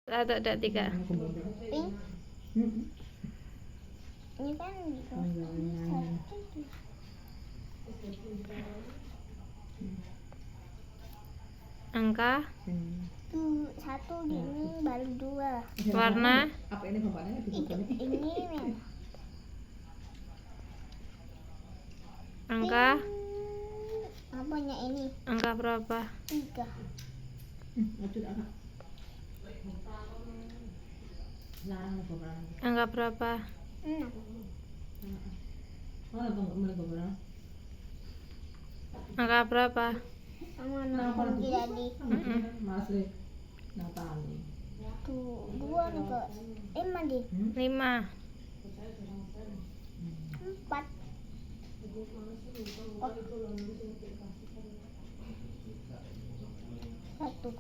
Atau ada 3? Pink. Ini kan gitu. Angka? Tuh, 1 gini baru 2. Warna? Ini merah. Angka? Apanya ini? Angka berapa? 3. Angka berapa? 6. Angka berapa? Mana jadi? Tuh, 2 nih kok. 5 deh. 5. 4. Oh. 1.